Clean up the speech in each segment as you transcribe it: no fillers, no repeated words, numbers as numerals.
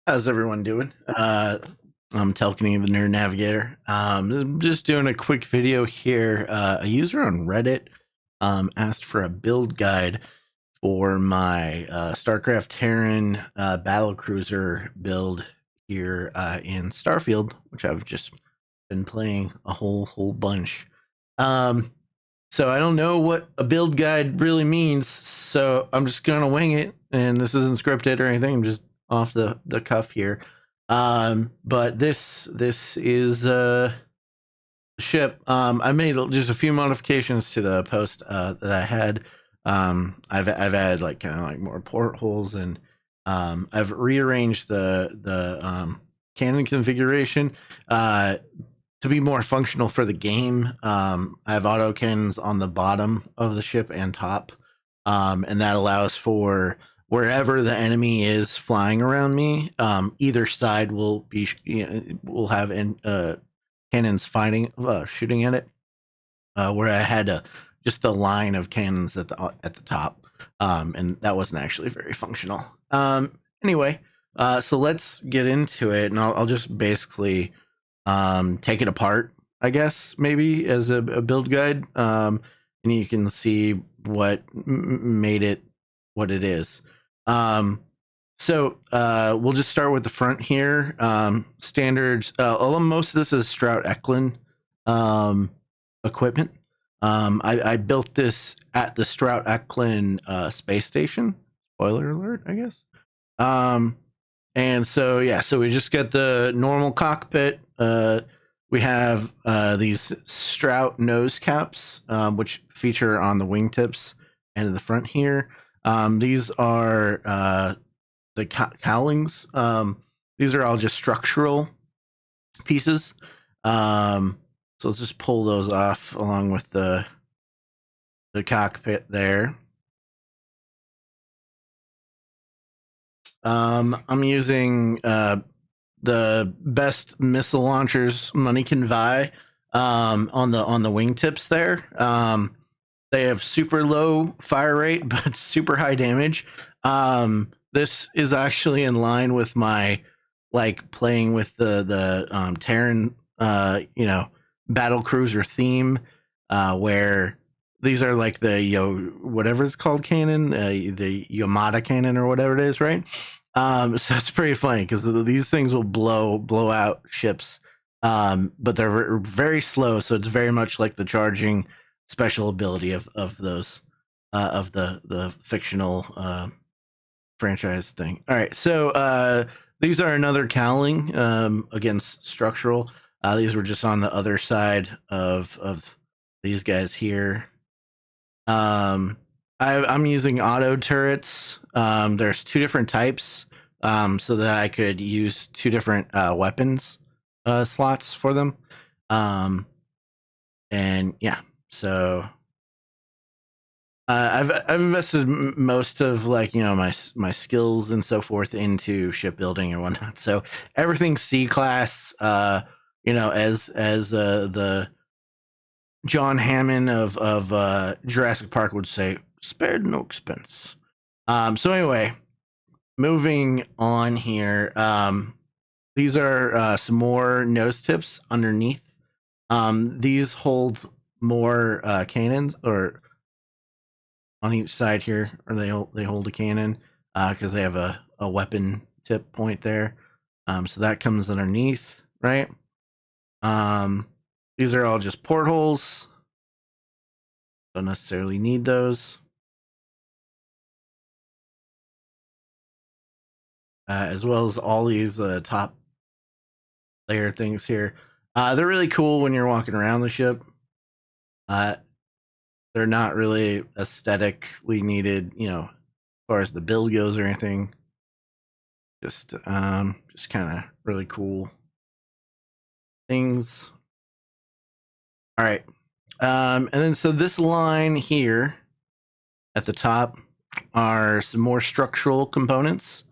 How's everyone doing? I'm Telkiney, the Nerd Navigator. Just doing a quick video here. A user on Reddit asked for a build guide for my Starcraft Terran Battlecruiser build here in Starfield, which I've just been playing a whole bunch. So I don't know what a build guide really means, so I'm just gonna wing it, and this isn't scripted or anything. I'm just off the cuff here. But this is a ship. I made just a few modifications to the post that I had. I've added like kind of like more portholes, and I've rearranged the cannon configuration to be more functional for the game. I have auto cannons on the bottom of the ship and top, and that allows for wherever the enemy is flying around me. Either side will be will have cannons fighting, shooting at it. Where I had just the line of cannons at the top, and that wasn't actually very functional. Anyway, so let's get into it, and I'll just basically take it apart, I guess, maybe as a build guide, and you can see what made it what it is. So we'll just start with the front here. Standards, most of this is Strout Eklund equipment. I built this at the Strout Eklund space station. Spoiler alert, I guess. And so yeah, so we just get the normal cockpit. We have these Strout nose caps, which feature on the wingtips and in the front here. These are the cowlings. These are all just structural pieces. So let's just pull those off along with the cockpit there. I'm using the best missile launchers money can buy on the wingtips there. They have super low fire rate but super high damage. This is actually in line with my like playing with the Terran Battlecruiser theme, where these are like the whatever it's called cannon, the Yamada cannon or whatever it is, right? So it's pretty funny because these things will blow out ships, but they're very slow, so it's very much like the charging special ability of those of the fictional franchise thing. All right, so these are another cowling, against structural. These were just on the other side of these guys here. I'm using auto turrets. There's two different types, so that I could use two different weapons slots for them. And yeah, so I've invested most of like my skills and so forth into shipbuilding and whatnot. So everything's C class. As the John Hammond of Jurassic Park would say, spared no expense. So anyway, moving on here. These are some more nose tips underneath. These hold more cannons, or on each side here, or they hold a cannon because they have a weapon tip point there. So that comes underneath, right? These are all just portholes. Don't necessarily need those. As well as all these top layer things here. They're really cool when you're walking around the ship. They're not really aesthetically needed, as far as the build goes or anything. Just kind of really cool things. All right. And then so this line here at the top are some more structural components.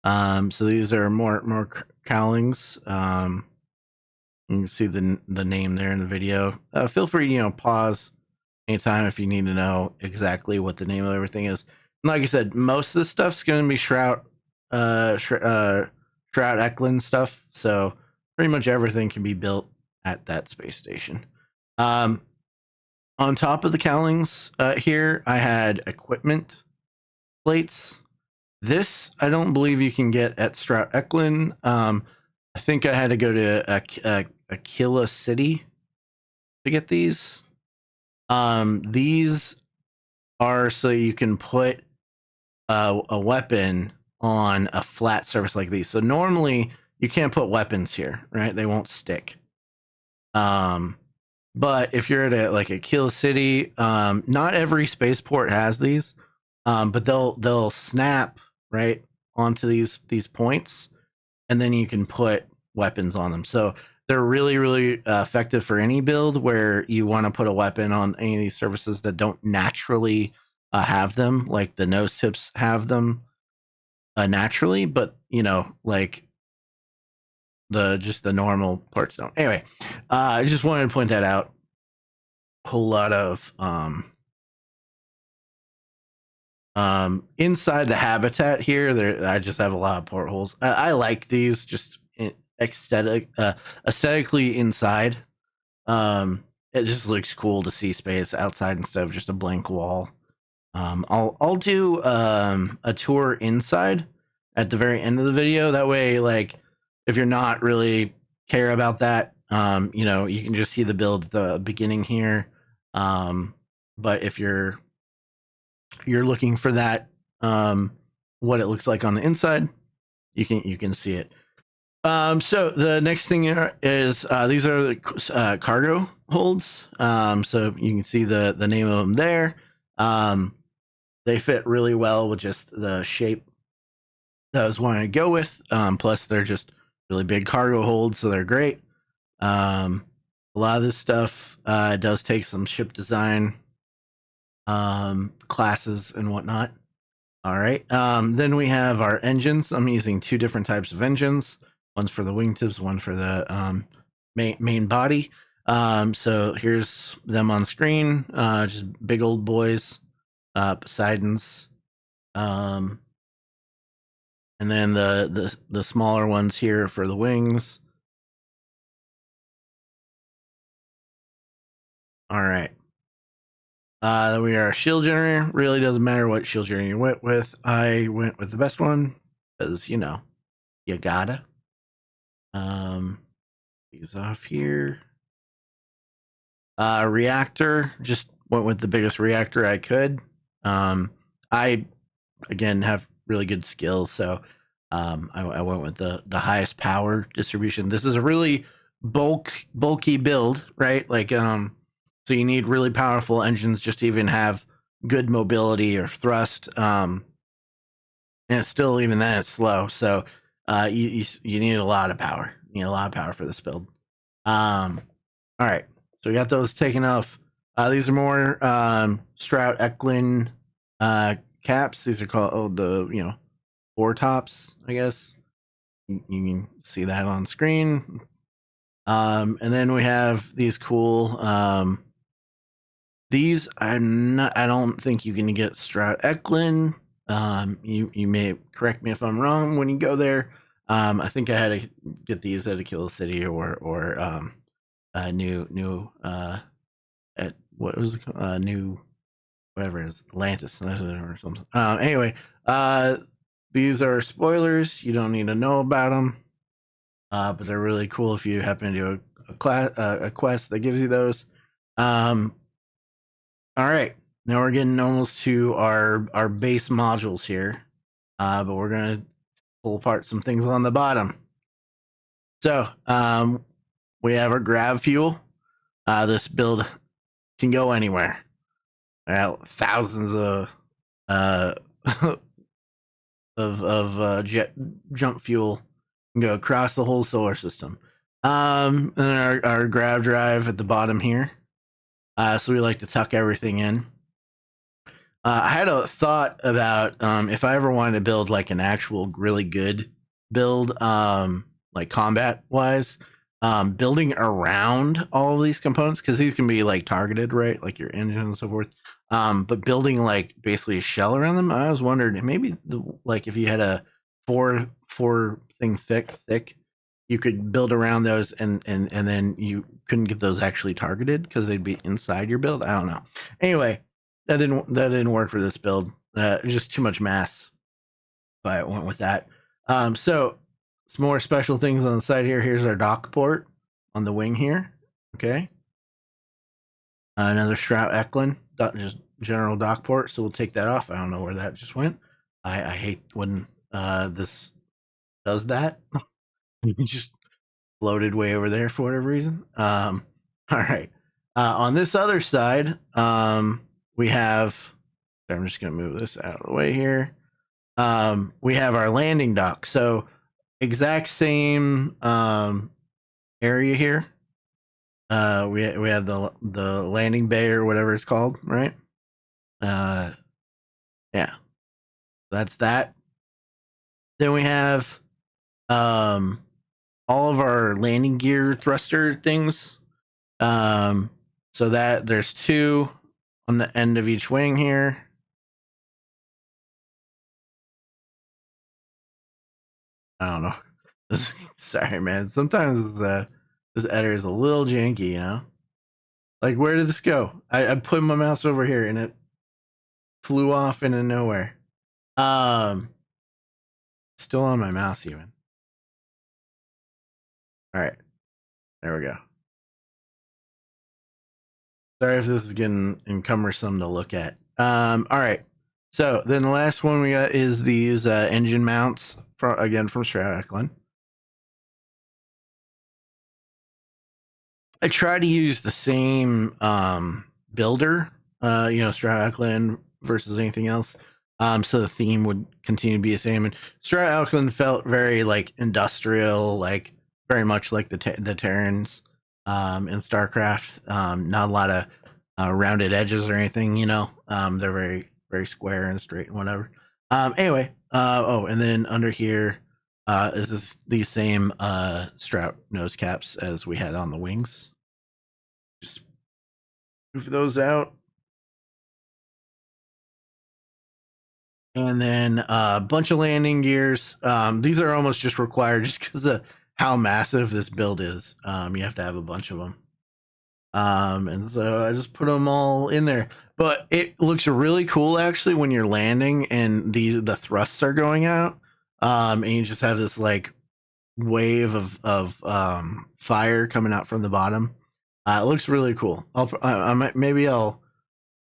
So these are more cowlings. You can see the name there in the video. Feel free, pause anytime if you need to know exactly what the name of everything is. And like I said, most of the stuff's going to be Strout Stroud-Eklund stuff. So pretty much everything can be built at that space station. On top of the cowlings here, I had equipment plates. This I don't believe you can get at Stroud-Eklund. I think I had to go to Aquila City to get these. These are so you can put a weapon on a flat surface like these. So normally you can't put weapons here, right? They won't stick. But if you're at like Aquila City, not every spaceport has these, but they'll snap right onto these points, and then you can put weapons on them. So they're really effective for any build where you want to put a weapon on any of these surfaces that don't naturally have them, like the nose tips have them naturally, but you know, like the normal parts don't. Anyway, I just wanted to point that out. Whole lot of inside the habitat here. There, I just have a lot of portholes. I like these just aesthetically inside. It just looks cool to see space outside instead of just a blank wall. I'll do a tour inside at the very end of the video. That way, like, if you're not really care about that, you know, you can just see the build at the beginning here. But if you're looking for that, what it looks like on the inside, you can see it. So the next thing is these are the cargo holds. So you can see the name of them there. They fit really well with just the shape that I was wanting to go with. Plus they're just really big cargo holds, so they're great. A lot of this stuff does take some ship design classes and whatnot. All right. Then we have our engines. I'm using two different types of engines. One's for the wingtips, one for the main body. So here's them on screen. Just big old boys. Poseidons. And then the smaller ones here for the wings. All right. Then we are a shield generator. Really doesn't matter what shield generator you went with. I went with the best one because, you know, you gotta. These off here. Reactor, just went with the biggest reactor I could. I again have really good skills, so I went with the highest power distribution. This is a really bulky build, right? Like so you need really powerful engines just to even have good mobility or thrust. And it's still, even then, it's slow. So you need a lot of power. You need a lot of power for this build. All right, so we got those taken off. These are more Stroud-Eklund caps. These are called the four tops, I guess. You can see that on screen. And then we have these cool. These I don't think you can get Stroud-Eklund. You may correct me if I'm wrong when you go there. I think I had to get these at Aquila City or new at what was it called? New whatever it is, Atlantis or something. Anyway, these are spoilers. You don't need to know about them, but they're really cool if you happen to do a quest that gives you those. All right, now we're getting almost to our base modules here, but we're gonna pull apart some things on the bottom. So we have our grav fuel. This build can go anywhere. Thousands of jet jump fuel can go across the whole solar system. And then our grav drive at the bottom here. So we like to tuck everything in. I had a thought about if I ever wanted to build like an actual really good build, like combat wise, building around all of these components, because these can be like targeted, right? Like your engine and so forth. But building like basically a shell around them, I was wondering maybe like if you had a four thing thick. You could build around those, and then you couldn't get those actually targeted because they'd be inside your build. I don't know. Anyway, that didn't work for this build. Just too much mass. But I went with that. So some more special things on the side here. Here's our dock port on the wing here. Okay. Another Strout Eklund, just general dock port. So we'll take that off. I don't know where that just went. I hate when this does that. It just floated way over there for whatever reason. All right. On this other side, we have. I'm just gonna move this out of the way here. We have our landing dock. So exact same area here. We have the landing bay or whatever it's called, right? Yeah, that's that. Then we have all of our landing gear thruster things. So that there's two on the end of each wing here. I don't know. Sorry, man. Sometimes this editor is a little janky, you know. Like, where did this go? I put my mouse over here and it flew off into nowhere. Still on my mouse even. All right, there we go. Sorry if this is getting encumbersome to look at. All right. So then the last one we got is these engine mounts again from Strout Eklund. I try to use the same builder, Strout Eklund versus anything else. So the theme would continue to be the same. And Strout Eklund felt very like industrial, like very much like the Terrans in Starcraft. Not a lot of rounded edges or anything, you know. They're very, very square and straight and whatever. Anyway, and then under here is these same Strout nose caps as we had on the wings. Just move those out. And then a bunch of landing gears. These are almost just required just because of how massive this build is. You have to have a bunch of them. And so I just put them all in there. But it looks really cool actually when you're landing and the thrusts are going out. And you just have this like wave of fire coming out from the bottom. It looks really cool. Maybe I'll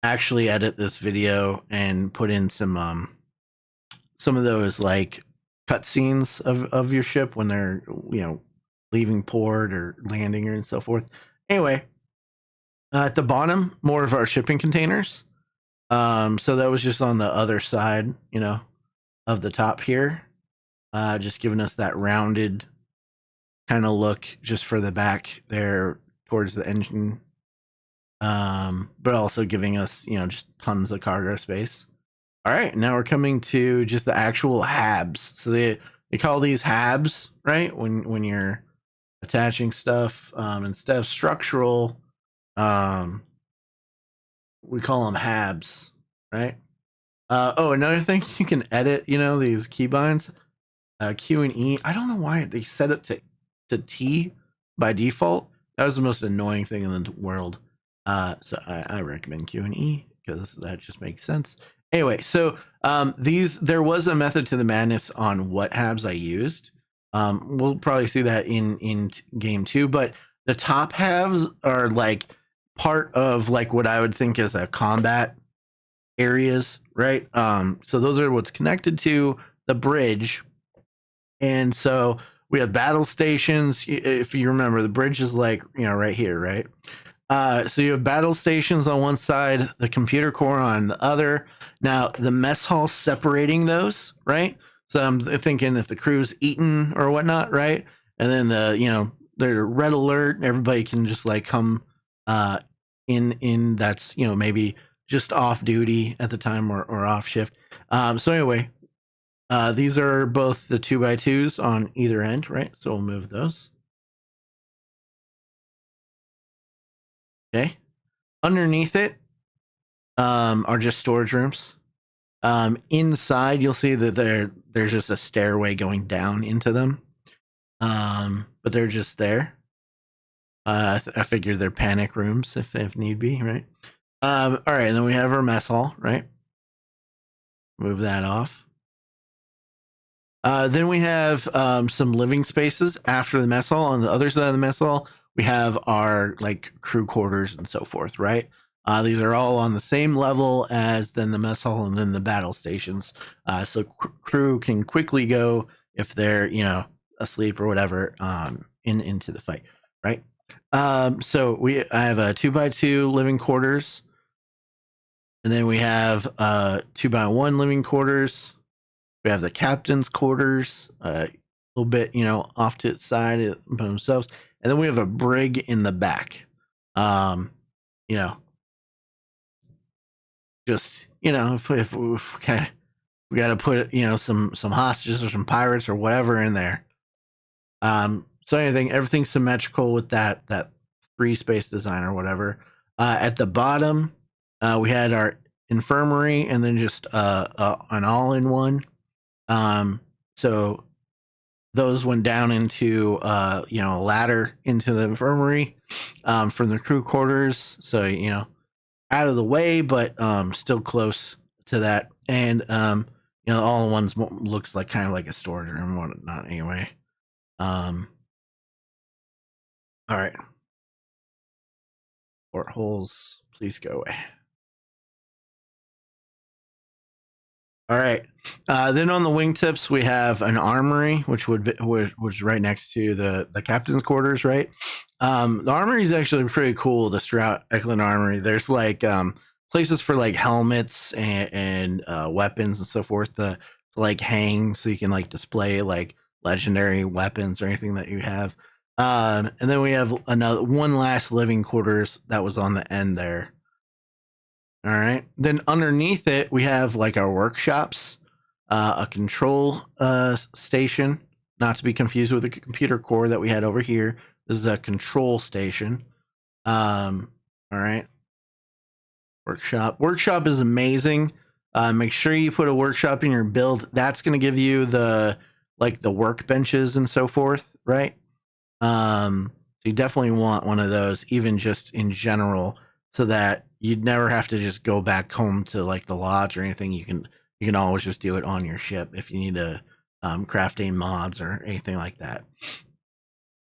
actually edit this video and put in some of those like cutscenes of your ship when they're leaving port or landing and so forth. Anyway, at the bottom, more of our shipping containers. So that was just on the other side, of the top here. Just giving us that rounded kind of look just for the back there towards the engine. But also giving us, just tons of cargo space. All right, now we're coming to just the actual habs. So they call these habs, right? When you're attaching stuff, instead of structural, we call them habs, right? Another thing, you can edit, these keybinds, Q and E. I don't know why they set it to T by default. That was the most annoying thing in the world. So I recommend Q and E because that just makes sense. Anyway, so there was a method to the madness on what habs I used. We'll probably see that in game 2, but the top halves are like part of like what I would think is a combat areas, right? So those are what's connected to the bridge. And so we have battle stations. If you remember, the bridge is like, right here, right? So you have battle stations on one side, the computer core on the other. Now the mess hall separating those, right? So I'm thinking if the crew's eaten or whatnot, right? And then they're red alert, everybody can just like come in that's maybe just off duty at the time or off shift. So anyway, these are both the 2x2s on either end, right? So we'll move those. Okay. Underneath it are just storage rooms. Inside, you'll see that there's just a stairway going down into them. But they're just there. I figure they're panic rooms if need be, right? All right, and then we have our mess hall, right? Move that off. Then we have some living spaces after the mess hall. On the other side of the mess hall, we have our like crew quarters and so forth, right? These are all on the same level as then the mess hall and then the battle stations. So crew can quickly go if they're asleep or whatever into the fight, right? So I have a 2x2 living quarters, and then we have 2x1 living quarters. We have the captain's quarters, a little bit, off to its side by themselves, and then we have a brig in the back. Just if we got to put some hostages or some pirates or whatever in there. So everything's symmetrical with that 3-space design or whatever. At the bottom, we had our infirmary and then just an all-in-one. So those went down into a ladder into the infirmary from the crew quarters. So out of the way, but still close to that. And all-in-ones looks like kind of like a storage room, whatnot. Anyway. All right. Portholes, please go away. All right. Then on the wingtips, we have an armory, which was right next to the captain's quarters, right? The armory is actually pretty cool. The Strout Eklund Armory. There's like places for like helmets and weapons and so forth to like hang, so you can like display like legendary weapons or anything that you have. And then we have one last living quarters that was on the end there. All right. Then underneath it, we have like our workshops, a control station, not to be confused with the computer core that we had over here. This is a control station. All right. Workshop. Workshop is amazing. Make sure you put a workshop in your build. That's going to give you the workbenches and so forth, right? So you definitely want one of those, even just in general, so that you'd never have to just go back home to like the lodge or anything. You can always just do it on your ship if you need to craft any mods or anything like that.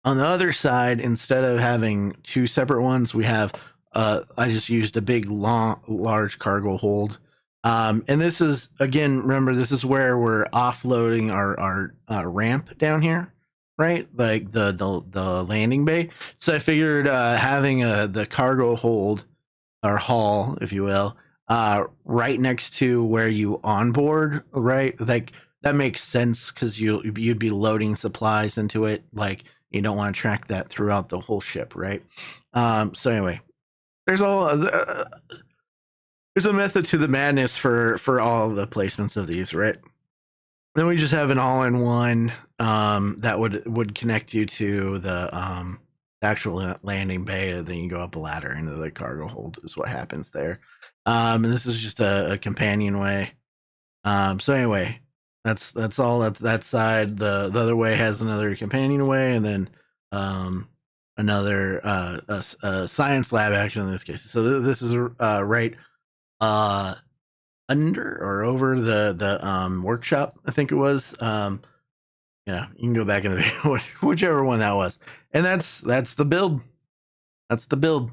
On the other side, instead of having two separate ones, we have I just used a big large cargo hold. And this is, again, remember, this is where we're offloading our ramp down here, right? Like the landing bay. So I figured having the cargo hold or hall, if you will, right next to where you onboard, right? Like that makes sense because you'd be loading supplies into it. Like you don't want to track that throughout the whole ship, right? So anyway, there's a method to the madness for all the placements of these, right? Then we just have an all-in-one that would connect you to the actual landing bay, and then you go up a ladder into the cargo hold is what happens there. And this is just a companionway. So anyway, that's all that side. The other way has another companionway, and then another a science lab action in this case. So this is right under or over the workshop, I think it was. You can go back in the video, whichever one that was. And that's the build. That's the build.